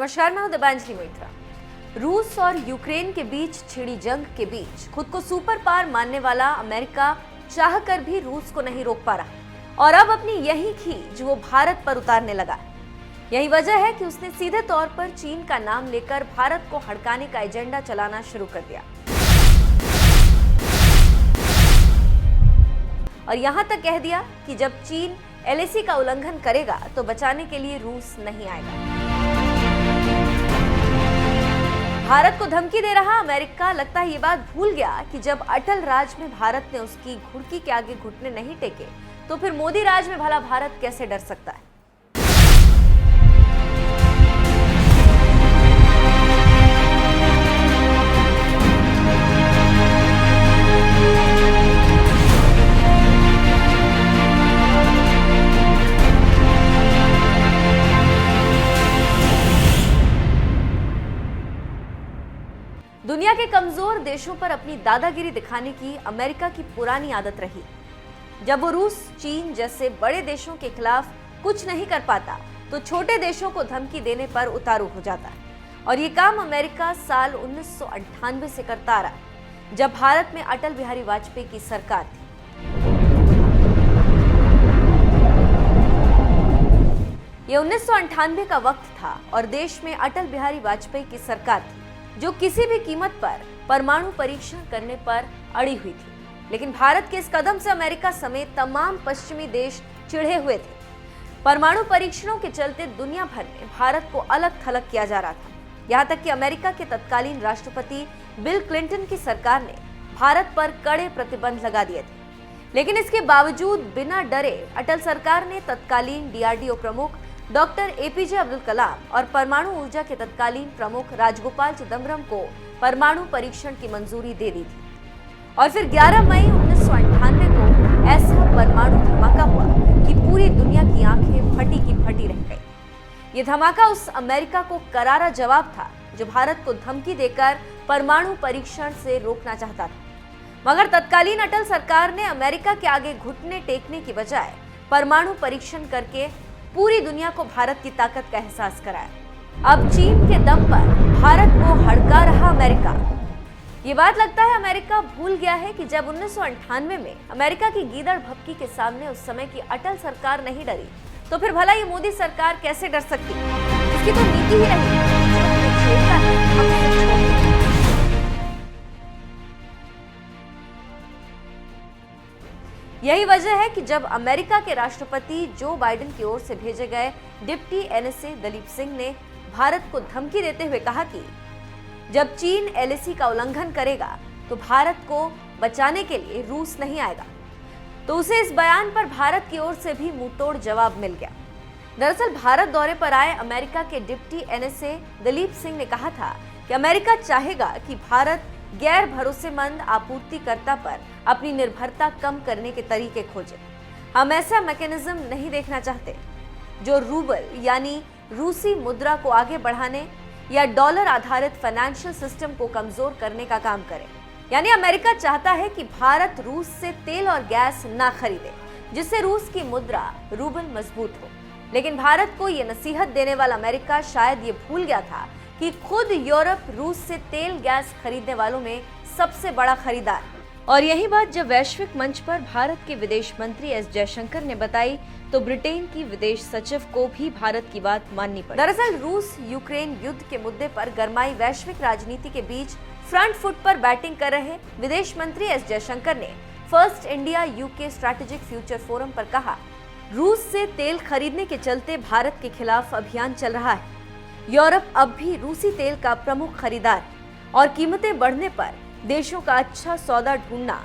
नमस्कार, मैं हूं दिबांजलि मोइत्रा। रूस और यूक्रेन के बीच छिड़ी जंग के बीच खुद को सुपर पावर मानने वाला अमेरिका चाहकर भी रूस को नहीं रोक पा रहा और अब अपनी यही खींच वो भारत पर उतारने लगा। यही वजह है कि उसने सीधे तौर पर चीन का नाम लेकर भारत को हड़काने का एजेंडा चलाना शुरू कर दिया और यहां तक कह दिया कि जब चीन एलएसी का उल्लंघन करेगा तो बचाने के लिए रूस नहीं आएगा। भारत को धमकी दे रहा अमेरिका लगता है ये बात भूल गया कि जब अटल राज में भारत ने उसकी घुड़की के आगे घुटने नहीं टेके तो फिर मोदी राज में भला भारत कैसे डर सकता है। दुनिया के कमजोर देशों पर अपनी दादागिरी दिखाने की अमेरिका की पुरानी आदत रही। जब वो रूस, चीन जैसे बड़े देशों के खिलाफ कुछ नहीं कर पाता तो छोटे देशों को धमकी देने पर उतारू हो जाता है और ये काम अमेरिका साल 1998 से करता आ रहा है, जब भारत में अटल बिहारी वाजपेयी की सरकार थी। ये 1998 का वक्त था और देश में अटल बिहारी वाजपेयी की सरकार थी जो किसी भी कीमत पर परमाणु परीक्षण करने पर अड़ी हुई थी। लेकिन भारत के इस कदम से अमेरिका समेत तमाम पश्चिमी देश चिढ़े हुए थे। परमाणु परीक्षणों के चलते दुनिया भर में भारत को अलग थलग किया जा रहा था। यहां तक कि अमेरिका के तत्कालीन राष्ट्रपति बिल क्लिंटन की सरकार ने भारत पर कड़े प्रतिबंध लगा दिए थे। लेकिन इसके बावजूद बिना डरे अटल सरकार ने तत्कालीन डीआरडीओ प्रमुख डॉक्टर एपीजे अब्दुल कलाम और परमाणु ऊर्जा के तत्कालीन प्रमुख राजगोपाल चिदम्बरम को परमाणु परीक्षण की मंजूरी दे दी थी। और फिर 11 मई 1998 को ऐसा परमाणु धमाका हुआ कि पूरी दुनिया की आंखें फटी की फटी रह गई। ये धमाका उस अमेरिका को करारा जवाब था जो भारत को धमकी देकर परमाणु परीक्षण से रोकना चाहता था। मगर तत्कालीन अटल सरकार ने अमेरिका के आगे घुटने टेकने की बजाय परमाणु परीक्षण करके पूरी दुनिया को भारत की ताकत का एहसास कराया। अब चीन के दम पर भारत को हड़का रहा अमेरिका। ये बात लगता है अमेरिका भूल गया है कि जब 1998 में अमेरिका की गीदड़ भभकी के सामने उस समय की अटल सरकार नहीं डरी तो फिर भला ये मोदी सरकार कैसे डर सकती। इसकी तो नीति ही रही। यही वजह है कि जब अमेरिका के राष्ट्रपति जो बाइडेन की ओर से भेजे गए डिप्टी एनएसए दलीप सिंह ने भारत को धमकी देते हुए कहा कि जब चीन एलएसी का उल्लंघन करेगा तो भारत को बचाने के लिए रूस नहीं आएगा, तो उसे इस बयान पर भारत की ओर से भी मुंहतोड़ जवाब मिल गया। दरअसल भारत दौरे पर आए अमेरिका के डिप्टी एनएसए दलीप सिंह ने कहा था कि अमेरिका चाहेगा कि भारत गैर भरोसेमंद आपूर्तिकर्ता पर अपनी निर्भरता कम करने के तरीके खोजे। हम ऐसा मैकेनिज्म नहीं देखना चाहते जो रूबल यानी रूसी मुद्रा को आगे बढ़ाने या डॉलर आधारित फाइनेंशियल सिस्टम को कमजोर करने का काम करे। यानी अमेरिका चाहता है कि भारत रूस से तेल और गैस ना खरीदे जिससे रूस की मुद्रा रूबल मजबूत हो। लेकिन भारत को यह नसीहत देने वाला अमेरिका शायद ये भूल गया था कि खुद यूरोप रूस से तेल गैस खरीदने वालों में सबसे बड़ा खरीदार। और यही बात जब वैश्विक मंच पर भारत के विदेश मंत्री एस जयशंकर ने बताई तो ब्रिटेन की विदेश सचिव को भी भारत की बात माननी पड़ी। दरअसल रूस यूक्रेन युद्ध के मुद्दे पर गरमाई वैश्विक राजनीति के बीच फ्रंट फुट पर बैटिंग कर रहे विदेश मंत्री एस जयशंकर ने first India UK strategic future forum पर कहा, रूस से तेल खरीदने के चलते भारत के खिलाफ अभियान चल रहा है। यूरोप अब भी रूसी तेल का प्रमुख खरीदार है और कीमतें बढ़ने पर देशों का अच्छा सौदा ढूंढना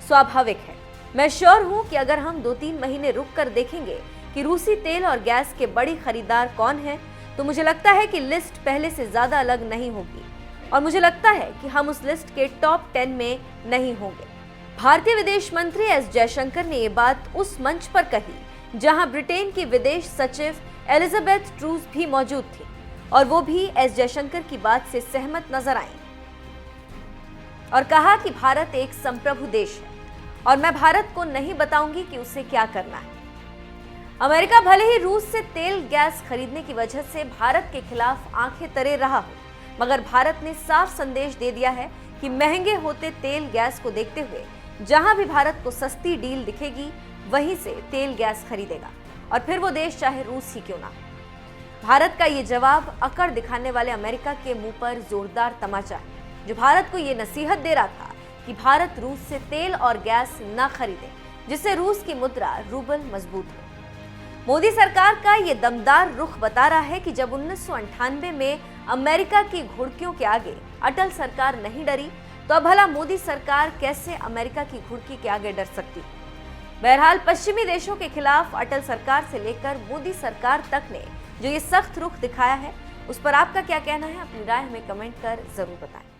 स्वाभाविक है। मैं श्योर हूं कि अगर हम 2-3 महीने रुक कर देखेंगे कि रूसी तेल और गैस के बड़ी खरीदार कौन हैं, तो मुझे लगता है कि लिस्ट पहले से ज्यादा अलग नहीं होगी और मुझे लगता है कि हम उस लिस्ट के टॉप 10 में नहीं होंगे। भारतीय विदेश मंत्री एस जयशंकर ने ये बात उस मंच पर कही जहां ब्रिटेन की विदेश सचिव एलिजाबेथ ट्रूस भी मौजूद थी और वो भी एस जयशंकर की बात से सहमत नजर आई और कहा कि भारत एक संप्रभु देश है और मैं भारत को नहीं बताऊंगी कि उसे क्या करना है। अमेरिका भले ही रूस से तेल गैस खरीदने की वजह से भारत के खिलाफ आंखें तरे रहा हो, मगर भारत ने साफ संदेश दे दिया है कि महंगे होते तेल गैस को देखते हुए जहां भी भारत को सस्ती डील दिखेगी वहीं से तेल गैस खरीदेगा, और फिर वो देश चाहे रूस ही क्यों ना। भारत का ये जवाब अकड़ दिखाने वाले अमेरिका के मुंह पर जोरदार तमाचा है, जो भारत को ये नसीहत दे रहा था कि भारत रूस से तेल और गैस न खरीदे, जिससे रूस की मुद्रा रूबल मजबूत हो। मोदी सरकार का ये दमदार रुख बता रहा है कि जब 1998 में अमेरिका की घुड़कियों के आगे अटल सरकार नहीं डरी, तो अब भला मोदी सरकार कैसे अमेरिका की घुड़की के आगे डर सकती। बहरहाल पश्चिमी देशों के खिलाफ अटल सरकार से लेकर मोदी सरकार तक ने जो ये सख्त रुख दिखाया है, उस पर आपका क्या कहना है? अपनी राय हमें कमेंट कर जरूर बताएं।